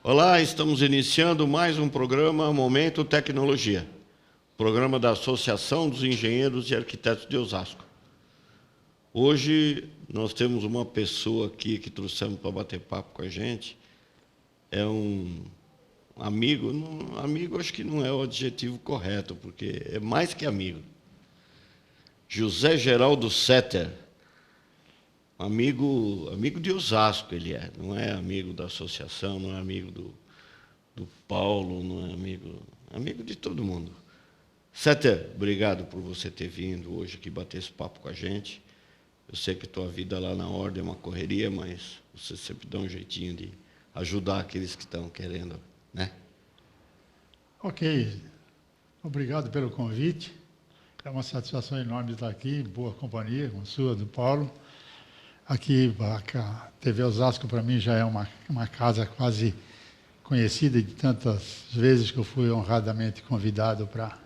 Olá, estamos iniciando mais um programa Momento Tecnologia, programa da Associação dos Engenheiros e Arquitetos de Osasco. Hoje nós temos uma pessoa aqui que trouxemos para bater papo com a gente. É um amigo, amigo acho que não é o adjetivo correto, porque é mais que amigo. José Geraldo Setter, amigo de Osasco ele é, não é amigo da associação, não é amigo do Paulo, não é amigo de todo mundo. Setter, obrigado por você ter vindo hoje aqui bater esse papo com a gente. Eu sei que a tua vida lá na Ordem é uma correria, mas você sempre dá um jeitinho de ajudar aqueles que estão querendo, né? Ok, obrigado pelo convite. É uma satisfação enorme estar aqui, em boa companhia, com a sua, do Paulo. Aqui, a TV Osasco, para mim, já é uma casa quase conhecida de tantas vezes que eu fui honradamente convidado para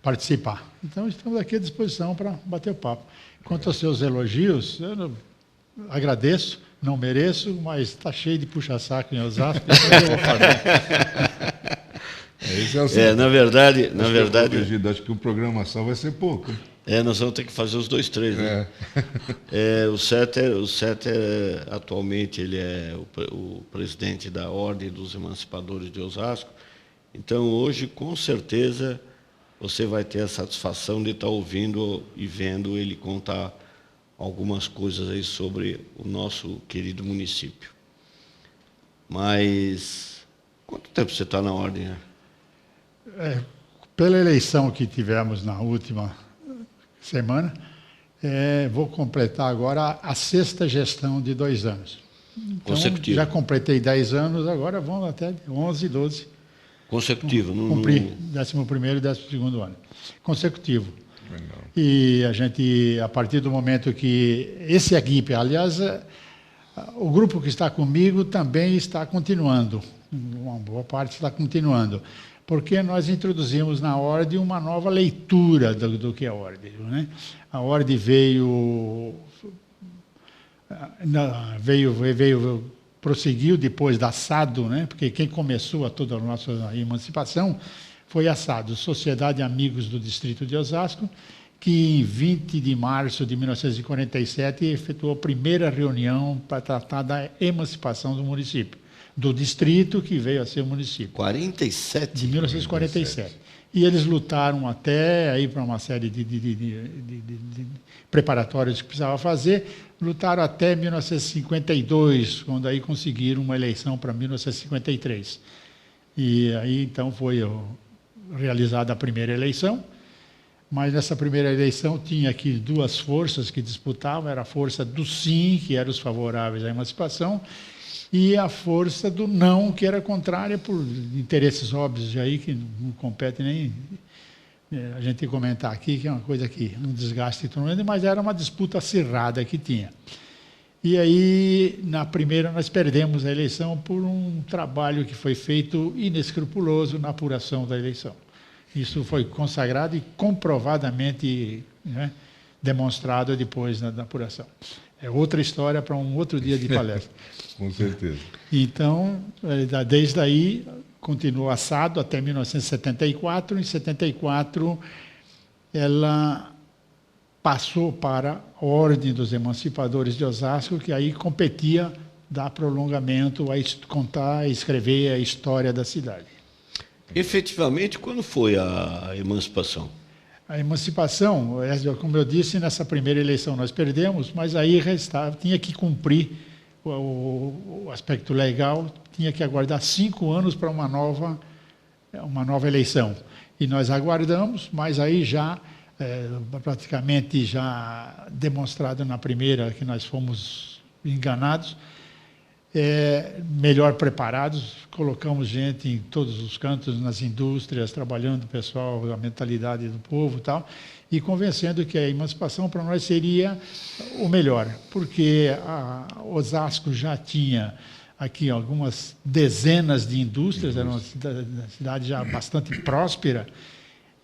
participar. Então, estamos aqui à disposição para bater o papo. Quanto aos seus elogios, eu agradeço, não mereço, mas está cheio de puxa-saco em Osasco, então eu vou fazer. Na verdade, acho que o programa só vai ser pouco. Nós vamos ter que fazer os 2, 3, né? O Setter atualmente ele é o presidente da Ordem dos Emancipadores de Osasco. Então hoje, com certeza, você vai ter a satisfação de estar ouvindo e vendo ele contar algumas coisas aí sobre o nosso querido município. Mas quanto tempo você está na Ordem, né? Pela eleição que tivemos na última semana, vou completar agora a 6ª gestão de 2 anos. Então, consecutivo. Já completei 10 anos, agora vão até 11, 12. Consecutivo. Cumpri 11º e 12º ano. Consecutivo. Legal. E a gente, a partir do momento que esse equipe, aliás, o grupo que está comigo também está continuando, uma boa parte está continuando, porque nós introduzimos na Ordem uma nova leitura do que é a Ordem, né? A Ordem prosseguiu depois da SADO, né? Porque quem começou toda a nossa emancipação foi a SADO, Sociedade Amigos do Distrito de Osasco, que em 20 de março de 1947 efetuou a primeira reunião para tratar da emancipação do município, do distrito que veio a ser o município. 47? De 1947. E eles lutaram até aí para uma série de preparatórios que precisava fazer, lutaram até 1952, quando aí conseguiram uma eleição para 1953. E aí então foi realizada a primeira eleição, mas nessa primeira eleição tinha aqui 2 forças que disputavam, era a força do sim, que eram os favoráveis à emancipação, e a força do não, que era contrária por interesses óbvios aí, que não compete nem a gente comentar aqui, que é uma coisa que não desgaste tremendo, mas era uma disputa acirrada que tinha. E aí, na primeira, nós perdemos a eleição por um trabalho que foi feito inescrupuloso na apuração da eleição. Isso foi consagrado e comprovadamente, né, demonstrado depois da apuração. É outra história para um outro dia de palestra. Com certeza. Então, desde aí, continuou assado até 1974. Em 74, ela passou para a Ordem dos Emancipadores de Osasco, que aí competia dar prolongamento a contar, a escrever a história da cidade. Efetivamente, quando foi a emancipação? A emancipação, como eu disse, nessa primeira eleição nós perdemos, mas aí tinha que cumprir o aspecto legal, tinha que aguardar 5 anos para uma nova eleição. E nós aguardamos, mas aí já, praticamente já demonstrado na primeira que nós fomos enganados, melhor preparados, colocamos gente em todos os cantos, nas indústrias, trabalhando o pessoal, a mentalidade do povo e tal, e convencendo que a emancipação para nós seria o melhor, porque Osasco já tinha aqui algumas dezenas de indústrias, era uma cidade já bastante próspera,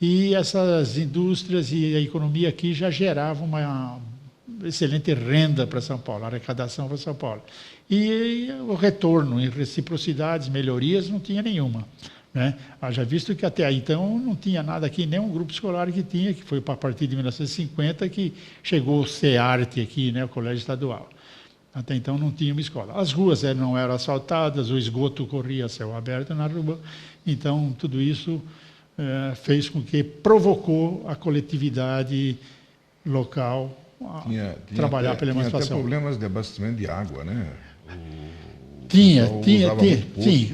e essas indústrias e a economia aqui já geravam excelente renda para São Paulo, arrecadação para São Paulo. E o retorno em reciprocidades, melhorias, não tinha nenhuma. Né? Haja visto que até aí, então, não tinha nada aqui, nem um grupo escolar que tinha, que foi a partir de 1950 que chegou o CEARTE aqui, né, o Colégio Estadual. Até então não tinha uma escola. As ruas não eram asfaltadas, o esgoto corria a céu aberto na rua, então tudo isso fez com que provocou a coletividade local a trabalhar pela emancipação. Tinha até problemas de abastecimento de água, né? Tinha.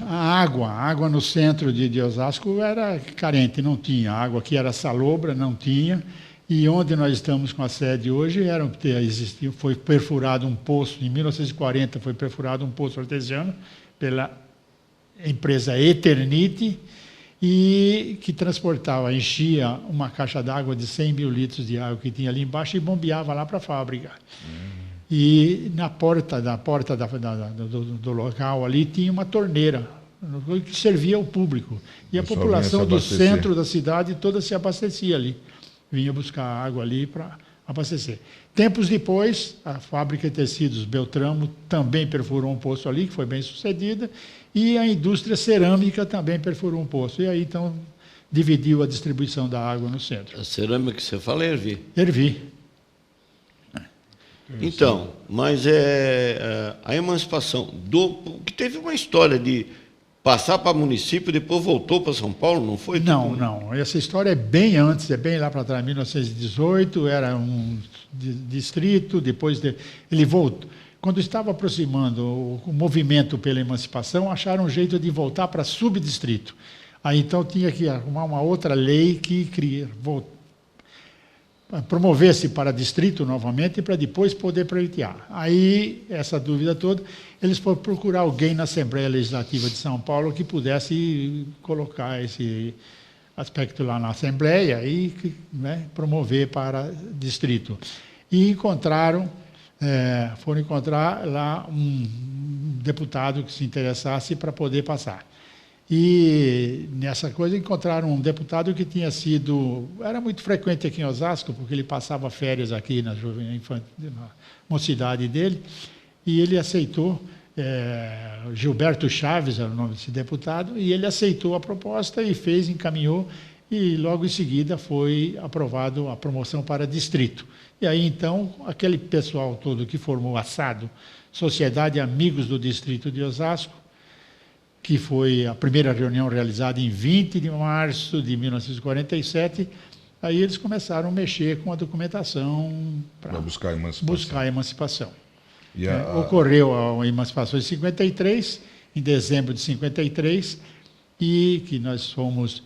A água no centro de Osasco era carente, não tinha. A água aqui era salobra, não tinha. E onde nós estamos com a sede hoje, foi perfurado um poço, em 1940 foi perfurado um poço artesiano pela empresa Eternit, e que transportava, enchia uma caixa d'água de 100 mil litros de água que tinha ali embaixo e bombeava lá para a fábrica. E na porta do local ali tinha uma torneira que servia ao público. E a população do centro da cidade toda se abastecia ali. Vinha buscar água ali para abastecer. Tempos depois, a fábrica de tecidos Beltramo também perfurou um poço ali, que foi bem sucedida, e a indústria cerâmica também perfurou um poço. E aí, então, dividiu a distribuição da água no centro. A cerâmica que você fala é Ervi? Ervi. Então, mas a emancipação, que teve uma história de passar para município e depois voltou para São Paulo, não foi? Não. Essa história é bem antes, é bem lá para trás, 1918, era um distrito, depois ele voltou. Quando estava aproximando o movimento pela emancipação, acharam um jeito de voltar para subdistrito. Aí então tinha que arrumar uma outra lei que promovesse para distrito novamente para depois poder pleitear. Aí, essa dúvida toda, eles foram procurar alguém na Assembleia Legislativa de São Paulo que pudesse colocar esse aspecto lá na Assembleia e promover para distrito. E foram encontrar lá um deputado que se interessasse para poder passar. E nessa coisa encontraram um deputado que era muito frequente aqui em Osasco, porque ele passava férias aqui na mocidade dele, e ele aceitou, Gilberto Chaves era o nome desse deputado, e ele aceitou a proposta e encaminhou, e logo em seguida foi aprovado a promoção para distrito. E aí então, aquele pessoal todo que formou a SADO, Sociedade Amigos do Distrito de Osasco, que foi a primeira reunião realizada em 20 de março de 1947, aí eles começaram a mexer com a documentação para buscar a emancipação. Ocorreu a emancipação em 53, em dezembro de 53, e que nós fomos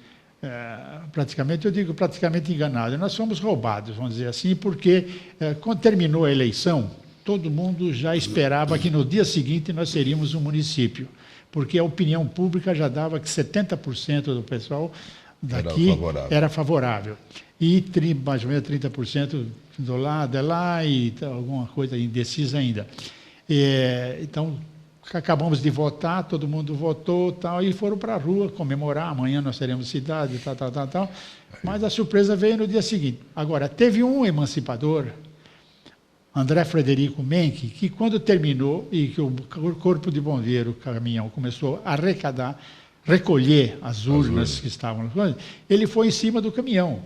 praticamente enganados. Nós fomos roubados, vamos dizer assim, porque quando terminou a eleição, todo mundo já esperava que no dia seguinte nós seríamos um município, porque a opinião pública já dava que 70% do pessoal daqui era favorável. E mais ou menos 30% do lado é lá e alguma coisa indecisa ainda. Então, acabamos de votar, todo mundo votou, e foram para a rua comemorar, amanhã nós seremos cidade, tal. Mas a surpresa veio no dia seguinte. Agora, teve um emancipador, André Frederico Menck, que quando terminou e que o corpo de bombeiro, o caminhão, começou a recolher as urnas que estavam, ele foi em cima do caminhão,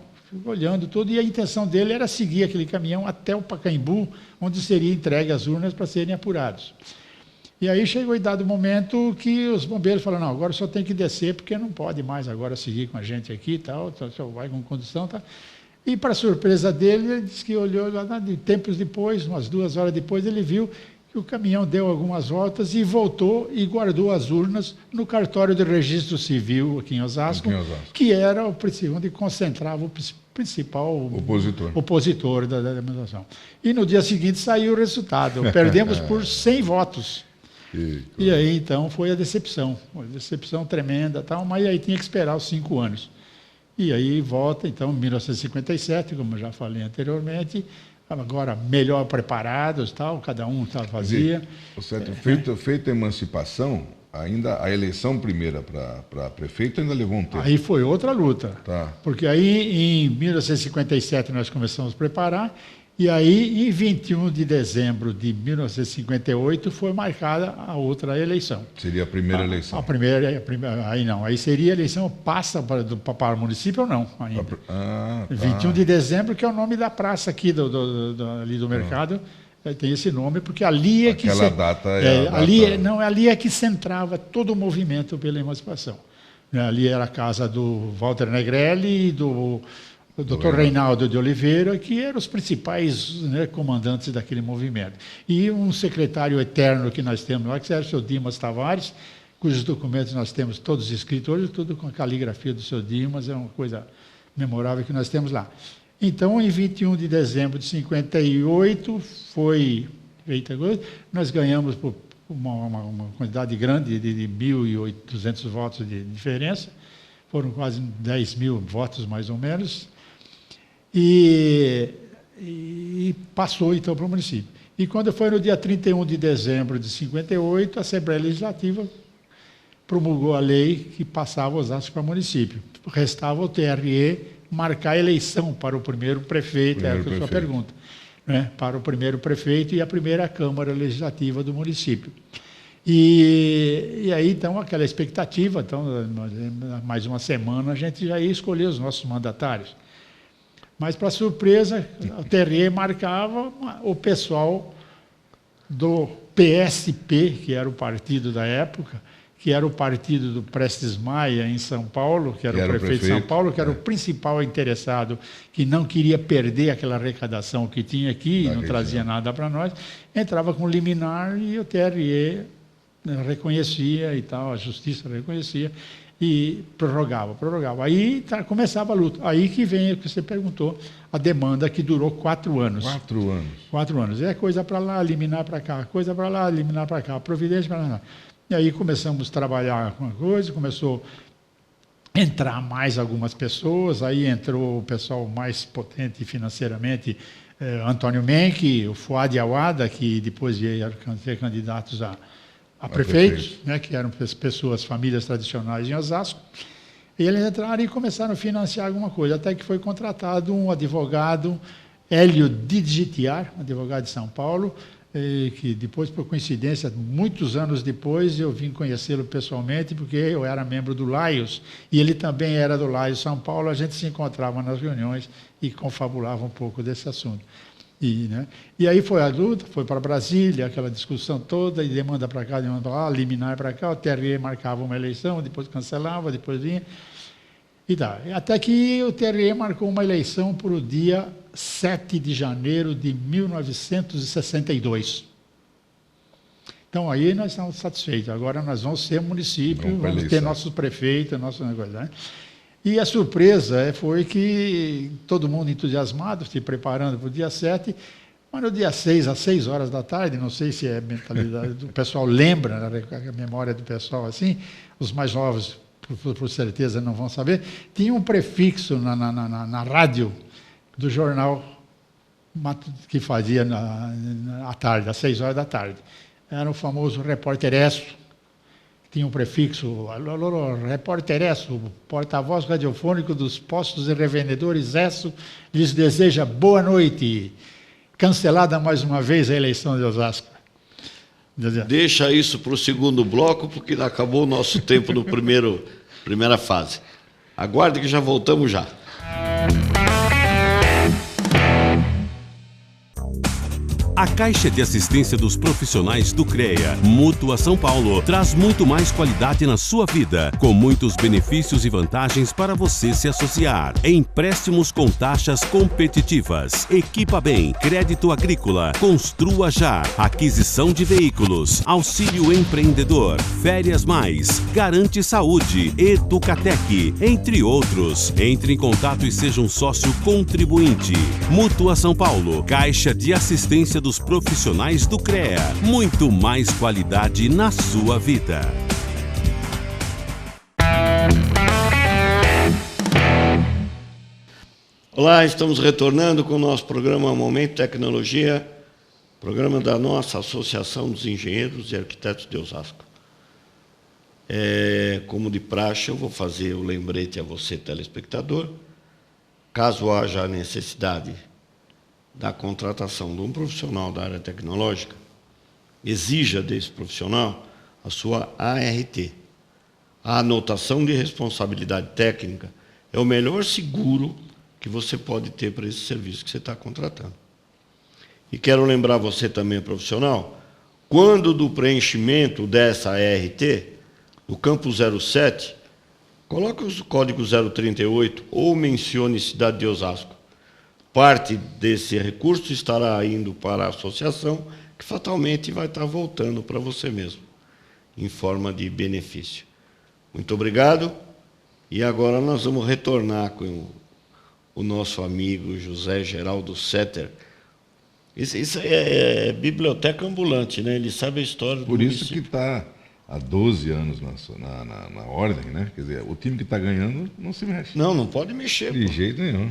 olhando tudo, e a intenção dele era seguir aquele caminhão até o Pacaembu, onde seria entregue as urnas para serem apurados. E aí chegou em dado momento que os bombeiros falaram, não, agora só tem que descer, porque não pode mais agora seguir com a gente aqui, só vai com condução, E, para surpresa dele, ele disse que olhou lá, tempos depois, umas 2 horas depois, ele viu que o caminhão deu algumas voltas e voltou e guardou as urnas no cartório de registro civil aqui em Osasco, que era onde concentrava o principal opositor da demonstração. E no dia seguinte saiu o resultado. Perdemos por 100 votos. E aí, então, foi a decepção. Uma decepção tremenda, mas aí tinha que esperar os 5 anos. E aí volta, então, 1957, como eu já falei anteriormente, agora melhor preparados, cada um fazia. Feita a emancipação, ainda a eleição primeira para prefeito ainda levou um tempo. Aí foi outra luta, porque aí em 1957 nós começamos a preparar, E aí, em 21 de dezembro de 1958, foi marcada a outra eleição. Seria a primeira eleição. Aí não, aí seria a eleição, passa para o município ou não ainda. Tá. 21 de dezembro, que é o nome da praça aqui ali do mercado, tem esse nome, porque ali é que... Aquela data é a ali, data... Não, ali é que centrava todo o movimento pela emancipação. Ali era a casa do Walter Negrelli e do Dr. Reinaldo de Oliveira, que eram os principais, né, comandantes daquele movimento. E um secretário eterno que nós temos lá, que era o seu Dimas Tavares, cujos documentos nós temos todos escritos hoje, tudo com a caligrafia do seu Dimas, é uma coisa memorável que nós temos lá. Então, em 21 de dezembro de 58, foi feita coisa, nós ganhamos por uma quantidade grande de 1.200 votos de diferença, foram quase 10 mil votos, mais ou menos, e passou, então, para o município. E quando foi no dia 31 de dezembro de 58, a Assembleia Legislativa promulgou a lei que passava Osasco para o município. Restava o TRE marcar a eleição para o primeiro prefeito, era a sua pergunta, né? Para o primeiro prefeito e a primeira Câmara Legislativa do município. E aí, então, aquela expectativa, então, mais uma semana, a gente já ia escolher os nossos mandatários. Mas, para surpresa, o TRE marcava o pessoal do PSP, que era o partido da época, que era o partido do Prestes Maia, em São Paulo, que era o prefeito de São Paulo, que era o principal interessado, que não queria perder aquela arrecadação que tinha aqui, não trazia nada para nós, entrava com liminar e o TRE reconhecia e tal, a Justiça reconhecia e prorrogava. Aí começava a luta. Aí que vem o que você perguntou, a demanda que durou 4 anos. 4 anos. 4 anos. É coisa para lá, liminar para cá, coisa para lá, liminar para cá, providência para lá. E aí começamos a trabalhar com a coisa, começou a entrar mais algumas pessoas, aí entrou o pessoal mais potente financeiramente, Antônio Menck, o Fuad Awada, que depois vieram ser candidatos a prefeitos, né, que eram pessoas, famílias tradicionais em Osasco. E eles entraram e começaram a financiar alguma coisa, até que foi contratado um advogado, Hélio Digitiar, advogado de São Paulo, que depois, por coincidência, muitos anos depois, eu vim conhecê-lo pessoalmente, porque eu era membro do Laios, e ele também era do Laios São Paulo, a gente se encontrava nas reuniões e confabulava um pouco desse assunto. E aí foi a luta, foi para Brasília, aquela discussão toda, e demanda para cá, demanda para lá, liminar para cá, o TRE marcava uma eleição, depois cancelava, depois vinha, e tá. Até que o TRE marcou uma eleição para o dia 7 de janeiro de 1962. Então, aí nós estamos satisfeitos. Agora nós vamos ser município, vamos ter nosso prefeito, nosso negócio, né? E a surpresa foi que todo mundo entusiasmado, se preparando para o dia 7, mas no dia 6, às 6 horas da tarde, não sei se é a mentalidade do pessoal, lembra, a memória do pessoal assim, os mais novos, por certeza, não vão saber, tinha um prefixo na rádio do jornal que fazia à tarde, às 6 horas da tarde. Era o famoso Repórter Esso, tinha um prefixo, alô, Repórter Esso, porta-voz radiofônico dos postos e revendedores Esso, lhes deseja boa noite. Cancelada mais uma vez a eleição de Osasco. Deixa isso para o segundo bloco, porque acabou o nosso tempo no primeira fase. Aguarde que já voltamos já. A Caixa de Assistência dos Profissionais do CREA, Mútua São Paulo, traz muito mais qualidade na sua vida, com muitos benefícios e vantagens para você se associar. Empréstimos com taxas competitivas, Equipa Bem, crédito agrícola, Construa Já, aquisição de veículos, auxílio empreendedor, Férias Mais, Garante Saúde, Educatec, entre outros. Entre em contato e seja um sócio contribuinte. Mútua São Paulo, Caixa de Assistência dos Profissionais do CREA. Muito mais qualidade na sua vida. Olá, estamos retornando com o nosso programa Momento Tecnologia, programa da nossa Associação dos Engenheiros e Arquitetos de Osasco. Como de praxe, eu vou fazer o lembrete a você, telespectador. Caso haja necessidade da contratação de um profissional da área tecnológica, exija desse profissional a sua ART. A anotação de responsabilidade técnica é o melhor seguro que você pode ter para esse serviço que você está contratando. E quero lembrar você também, profissional, quando do preenchimento dessa ART, no campo 07, coloque o código 038 ou mencione cidade de Osasco. Parte desse recurso estará indo para a associação, que fatalmente vai estar voltando para você mesmo, em forma de benefício. Muito obrigado. E agora nós vamos retornar com o nosso amigo José Geraldo Setter. Isso é biblioteca ambulante, né? Ele sabe a história do Por isso município. que está há 12 anos na ordem, né? Quer dizer, o time que está ganhando não se mexe. Não pode mexer. De jeito nenhum.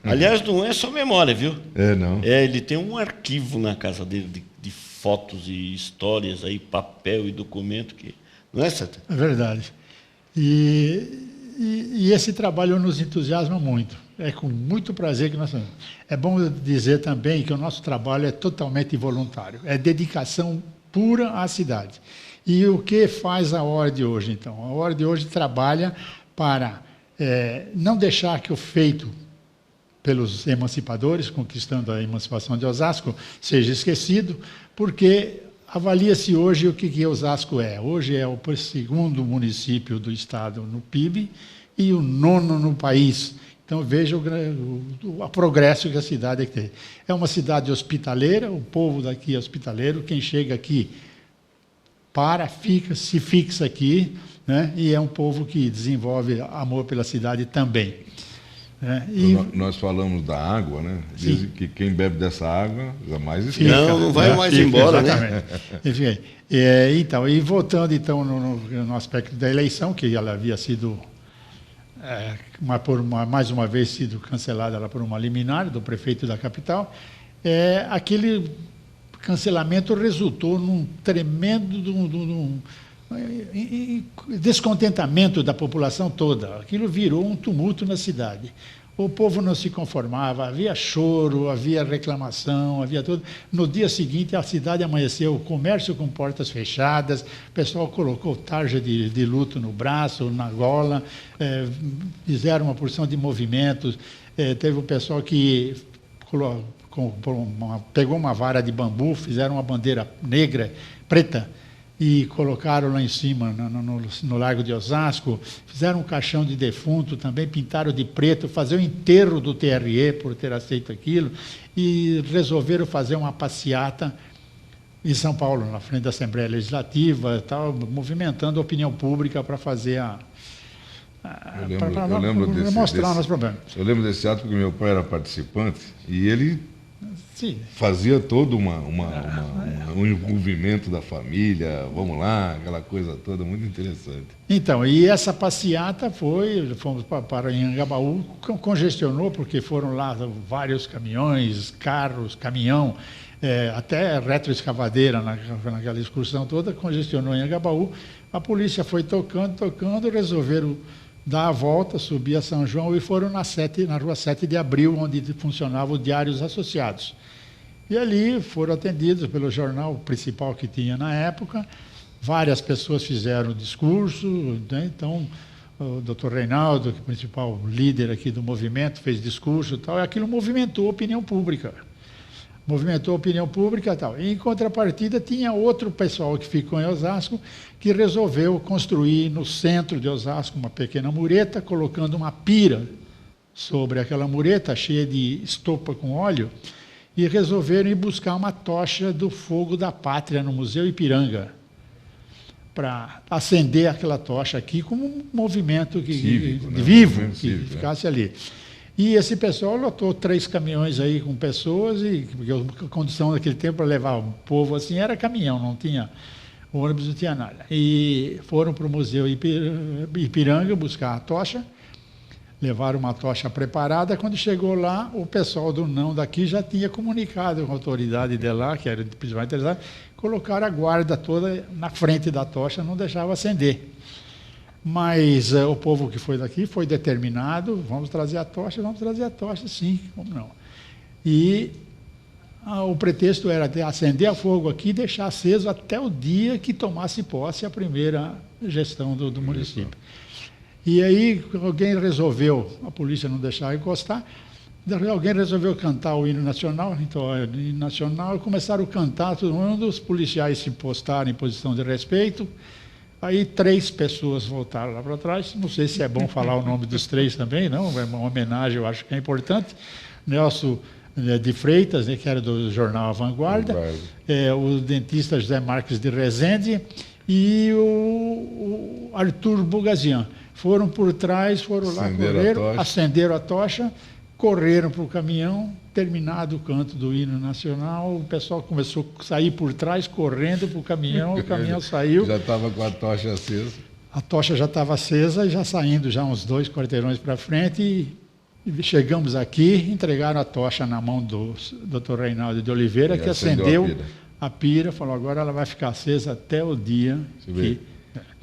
Aliás, não é só memória, viu? Não. Ele tem um arquivo na casa dele de fotos e histórias, aí, papel e documento. Não é, Setter? É verdade. E esse trabalho nos entusiasma muito. É com muito prazer que nós fazemos. É bom dizer também que o nosso trabalho é totalmente voluntário. É dedicação pura à cidade. E o que faz a Ordem hoje, então? A Ordem hoje trabalha para não deixar que o feito pelos emancipadores, conquistando a emancipação de Osasco, seja esquecido, porque avalia-se hoje o que Osasco é. Hoje é o segundo município do estado no PIB e o 9º no país. Então, veja o progresso que a cidade tem. É uma cidade hospitaleira, o povo daqui é hospitaleiro, quem chega aqui se fixa aqui, né? E é um povo que desenvolve amor pela cidade também. Nós falamos da água, né? Dizem que quem bebe dessa água jamais esquece. Não vai mais embora, né? Enfim, então, e voltando então no aspecto da eleição, que ela havia sido mais uma vez sido cancelada por uma liminar do prefeito da capital, aquele cancelamento resultou num tremendo descontentamento da população toda. Aquilo virou um tumulto na cidade. O povo não se conformava, havia choro, havia reclamação, havia tudo. No dia seguinte, a cidade amanheceu, o comércio com portas fechadas, o pessoal colocou tarja de luto no braço, na gola, fizeram uma porção de movimentos. Teve o pessoal que pegou uma vara de bambu, fizeram uma bandeira negra, preta, e colocaram lá em cima, no Largo de Osasco, fizeram um caixão de defunto, também pintaram de preto, fazer o enterro do TRE por ter aceito aquilo, e resolveram fazer uma passeata em São Paulo, na frente da Assembleia Legislativa, tal, movimentando a opinião pública para fazer para mostrar o nosso problema. Eu lembro desse ato porque meu pai era participante e ele Sim. fazia todo um envolvimento da família, vamos lá, aquela coisa toda, muito interessante. Então, e essa passeata fomos para Anhangabaú, congestionou, porque foram lá vários caminhões, carros, caminhão, até retroescavadeira naquela excursão toda, congestionou em Anhangabaú. A polícia foi tocando, resolveram dar a volta, subir a São João e foram na rua 7 de Abril, onde funcionava o Diários Associados. E ali foram atendidos pelo jornal principal que tinha na época. Várias pessoas fizeram discurso, né? Então o doutor Reinaldo, que é o principal líder aqui do movimento, fez discurso e tal, e aquilo movimentou a opinião pública. E, tal. E, em contrapartida, tinha outro pessoal que ficou em Osasco, que resolveu construir no centro de Osasco uma pequena mureta, colocando uma pira sobre aquela mureta, cheia de estopa com óleo, e resolveram ir buscar uma tocha do Fogo da Pátria no Museu Ipiranga, para acender aquela tocha aqui como um movimento cívico, né? Vivo, que ficasse ali. E esse pessoal lotou 3 caminhões aí com pessoas, porque a condição daquele tempo para levar o povo assim era caminhão, não tinha ônibus, não tinha nada. E foram para o Museu Ipiranga buscar a tocha, levaram uma tocha preparada. Quando chegou lá, o pessoal do não daqui já tinha comunicado com a autoridade de lá, que era principalmente interessada, colocaram a guarda toda na frente da tocha, não deixava acender. Mas o povo que foi daqui foi determinado, vamos trazer a tocha, sim, como não. E o pretexto era de acender a fogo aqui e deixar aceso até o dia que tomasse posse a primeira gestão do município. E aí alguém resolveu, a polícia não deixava encostar, alguém resolveu cantar o hino nacional, então o hino nacional, e começaram a cantar, todo mundo, os policiais se postaram em posição de respeito, aí 3 pessoas voltaram lá para trás, não sei se é bom falar o nome dos 3 também, não, é uma homenagem, eu acho que é importante, Nelson de Freitas, né, que era do jornal A Vanguarda, o dentista José Marques de Rezende e o Arthur Bugazian. Foram por trás, foram lá, correram, acenderam a tocha, correram para o caminhão, terminado o canto do hino nacional, o pessoal começou a sair por trás, correndo para o caminhão saiu. Já estava com a tocha acesa. A tocha já estava acesa e já saindo já uns 2 quarteirões para frente e chegamos aqui, entregaram a tocha na mão do Dr. Reinaldo de Oliveira, que acendeu a pira, falou, agora ela vai ficar acesa até o dia que...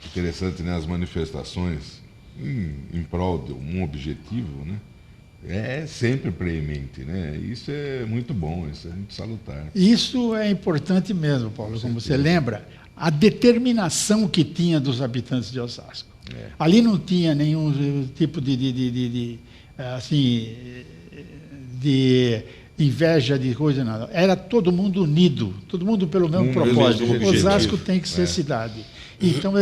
Interessante, né? As manifestações em prol de um objetivo, né? É sempre preemente, né? Isso é muito bom, isso é muito salutar. Isso é importante mesmo, Paulo, como você lembra, a determinação que tinha dos habitantes de Osasco. Ali não tinha nenhum tipo de inveja de coisa, nada. Era todo mundo unido, todo mundo pelo mesmo propósito. Osasco tem que ser cidade. Então,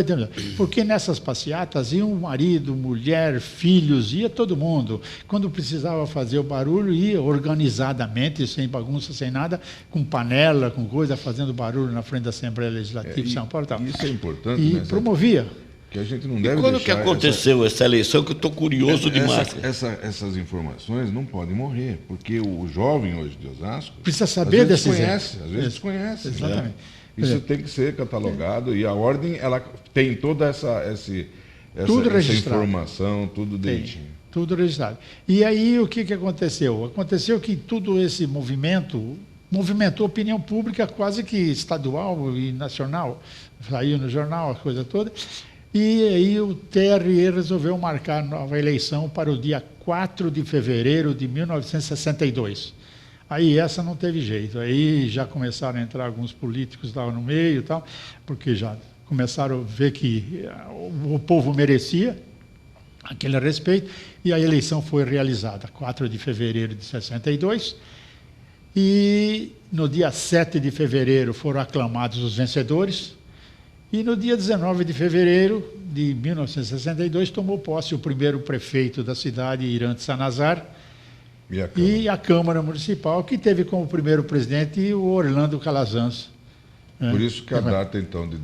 porque nessas passeatas iam marido, mulher, filhos, ia todo mundo. Quando precisava fazer o barulho, ia organizadamente, sem bagunça, sem nada, com panela, com coisa, fazendo barulho na frente da Assembleia Legislativa de São Paulo. Isso é importante, e promovia. Que a gente não deve quando que aconteceu essa eleição, que eu estou curioso demais? Essas informações não podem morrer, porque o jovem hoje de Osasco precisa saber desse às vezes desconhece. Exatamente. Isso tem que ser catalogado e a ordem ela tem toda essa informação, tudo direitinho. Tudo registrado. E aí o que aconteceu? Aconteceu que todo esse movimento movimentou a opinião pública quase que estadual e nacional. Saiu no jornal, a coisa toda. E aí o TRE resolveu marcar a nova eleição para o dia 4 de fevereiro de 1962. Aí essa não teve jeito. Aí já começaram a entrar alguns políticos lá no meio e tal, porque já começaram a ver que o povo merecia aquele respeito, e a eleição foi realizada 4 de fevereiro de 62, e no dia 7 de fevereiro foram aclamados os vencedores, e no dia 19 de fevereiro de 1962 tomou posse o primeiro prefeito da cidade, Irante Sanazar, e a Câmara Municipal, que teve como primeiro presidente o Orlando Calazans. Por isso que a data, então, de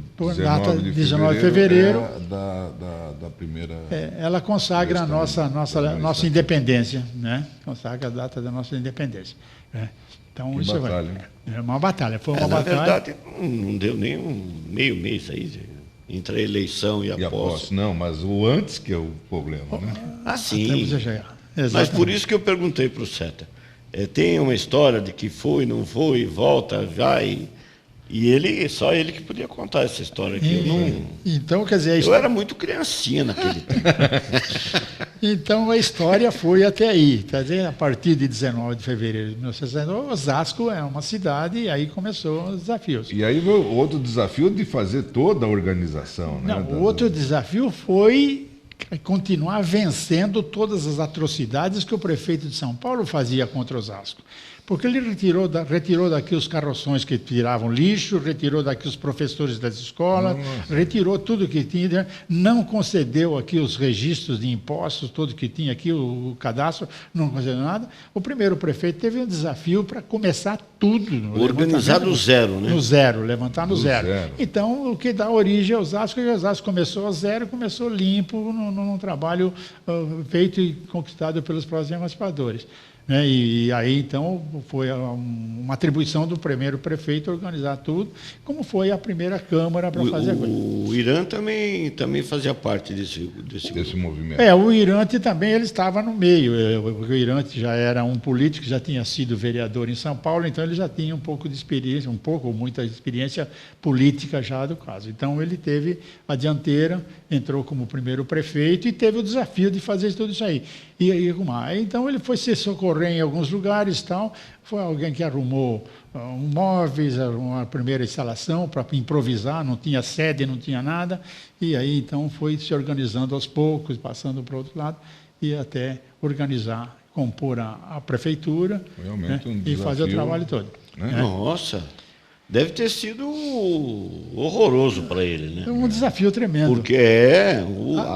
19 de fevereiro é da primeira... ela consagra a nossa independência, né? Consagra a data da nossa independência. Então, que isso batalha. É uma batalha. Foi uma batalha. Na verdade, não deu nem um meio mês aí, entre a eleição e a posse. Não, mas o antes que é o problema, né? Ah, sim. Exatamente. Mas por isso que eu perguntei para o Seta. Tem uma história de que foi, não foi, volta, vai. E só ele que podia contar essa história aqui. Então, quer dizer... Eu era muito criancinha naquele tempo. Então, a história foi até aí. Quer dizer, a partir de 19 de fevereiro de 1962, Osasco é uma cidade e aí começou os desafios. E aí o outro desafio de fazer toda a organização. Não, o outro desafio foi continuar vencendo todas as atrocidades que o prefeito de São Paulo fazia contra Osasco. Porque ele retirou daqui os carroções que tiravam lixo, retirou daqui os professores das escolas, retirou tudo que tinha, não concedeu aqui os registros de impostos, tudo que tinha aqui, o cadastro, não concedeu nada. O primeiro prefeito teve um desafio para começar tudo. Organizar do zero, né? No zero, levantar no zero. Então, o que dá origem ao Osasco, o Osasco começou a zero, começou limpo, num trabalho feito e conquistado pelos próprios emancipadores. E aí, então, foi uma atribuição do primeiro prefeito organizar tudo, como foi a primeira Câmara para fazer a coisa. O Irã também fazia parte desse movimento. O Irante também ele estava no meio. O Irante já era um político, já tinha sido vereador em São Paulo, então ele já tinha um pouco de experiência, muita experiência política já do caso. Então, ele teve a dianteira, entrou como primeiro prefeito e teve o desafio de fazer tudo isso aí. Então, ele foi ser socorrido concorrer em alguns lugares, tal. Foi alguém que arrumou móveis, uma primeira instalação para improvisar, não tinha sede, não tinha nada, e aí então foi se organizando aos poucos, passando para o outro lado, e até organizar, compor a prefeitura, né, e fazer o trabalho todo. Né? Nossa, deve ter sido horroroso para ele, né? É um desafio tremendo. Porque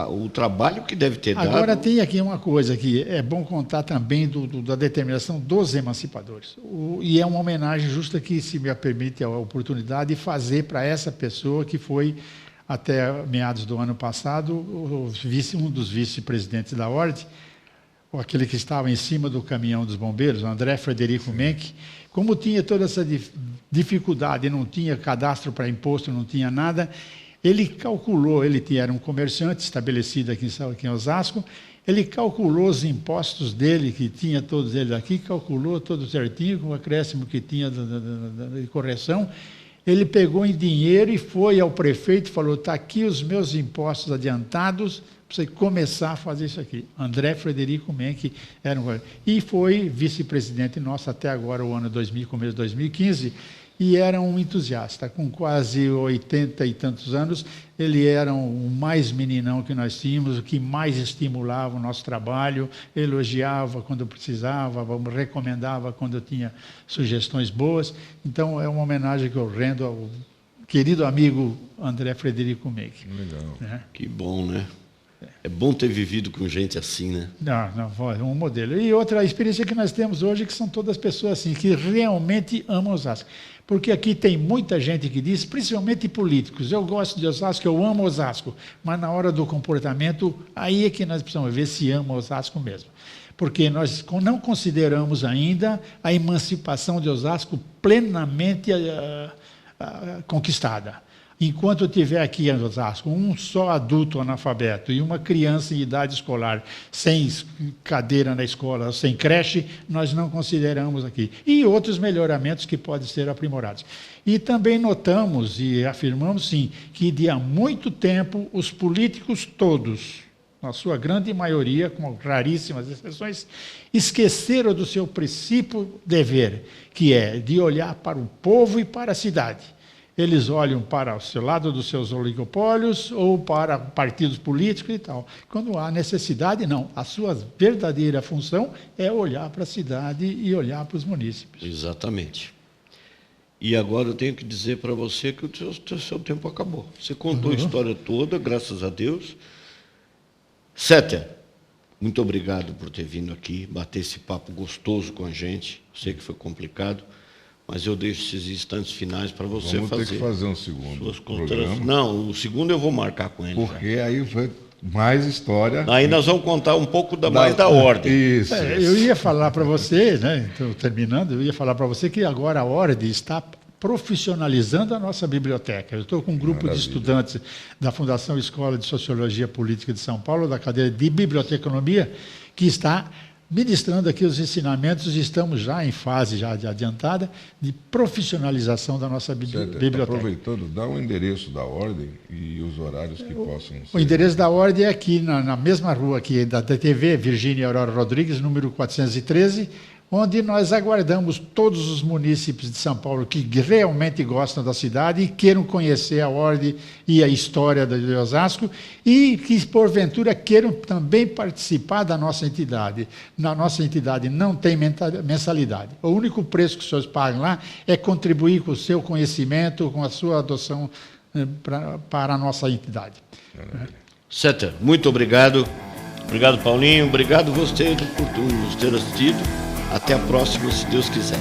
o trabalho que deve ter dado... Agora tem aqui uma coisa que é bom contar também da determinação dos emancipadores. E é uma homenagem justa que, se me permite a oportunidade, de fazer para essa pessoa que foi, até meados do ano passado, um dos vice-presidentes da Ordem, ou aquele que estava em cima do caminhão dos bombeiros, o André Frederico Menck. Como tinha toda essa dificuldade, não tinha cadastro para imposto, não tinha nada, ele calculou, era um comerciante estabelecido aqui em Osasco, ele calculou os impostos dele, que tinha todos eles aqui, calculou tudo certinho, com o acréscimo que tinha de correção. Ele pegou em dinheiro e foi ao prefeito e falou: está aqui os meus impostos adiantados, para você começar a fazer isso aqui. André Frederico Menck era e foi vice-presidente nosso até agora, o ano 2000, começo de 2015, e era um entusiasta. Com quase 80 e tantos anos, ele era o mais meninão que nós tínhamos, o que mais estimulava o nosso trabalho, elogiava quando precisava, recomendava quando tinha sugestões boas. Então, é uma homenagem que eu rendo ao querido amigo André Frederico Menck. Legal. Né? Que bom, né? É bom ter vivido com gente assim, né? Não, é um modelo. E outra experiência que nós temos hoje, que são todas pessoas assim, que realmente amam Osasco. Porque aqui tem muita gente que diz, principalmente políticos, eu gosto de Osasco, eu amo Osasco, mas na hora do comportamento, aí é que nós precisamos ver se ama Osasco mesmo. Porque nós não consideramos ainda a emancipação de Osasco plenamente conquistada. Enquanto eu tiver aqui em Osasco um só adulto analfabeto e uma criança em idade escolar sem cadeira na escola, sem creche, nós não consideramos aqui. E outros melhoramentos que podem ser aprimorados. E também notamos e afirmamos, sim, que de há muito tempo os políticos todos, na sua grande maioria, com raríssimas exceções, esqueceram do seu princípio dever, que é de olhar para o povo e para a cidade. Eles olham para o seu lado dos seus oligopólios ou para partidos políticos e tal. Quando há necessidade, não. A sua verdadeira função é olhar para a cidade e olhar para os munícipes. Exatamente. E agora eu tenho que dizer para você que o seu tempo acabou. Você contou a história toda, graças a Deus. Séter, muito obrigado por ter vindo aqui, bater esse papo gostoso com a gente. Sei que foi complicado. Mas eu deixo esses instantes finais para você fazer. Vamos ter que fazer um segundo programa. Não, o segundo eu vou marcar com ele. Porque aí vai mais história. Aí nós vamos contar um pouco mais da ordem. Isso. Eu ia falar para você, né? Então, terminando, eu ia falar para você que agora a ordem está profissionalizando a nossa biblioteca. Eu estou com um grupo de estudantes da Fundação Escola de Sociologia Política de São Paulo, da cadeira de Biblioteconomia, que está ministrando aqui os ensinamentos, e estamos já em fase já adiantada de profissionalização da nossa biblioteca. Aproveitando, dá o endereço da ordem e os horários que possam ser. O endereço da ordem é aqui na mesma rua aqui da TV, Virgínia Aurora Rodrigues, número 413, onde nós aguardamos todos os munícipes de São Paulo que realmente gostam da cidade e queiram conhecer a ordem e a história de Osasco e que, porventura, queiram também participar da nossa entidade. Na nossa entidade não tem mensalidade. O único preço que os senhores pagam lá é contribuir com o seu conhecimento, com a sua adoção para a nossa entidade. Séter, muito obrigado. Obrigado, Paulinho. Obrigado você por nos ter assistido. Até a próxima, se Deus quiser.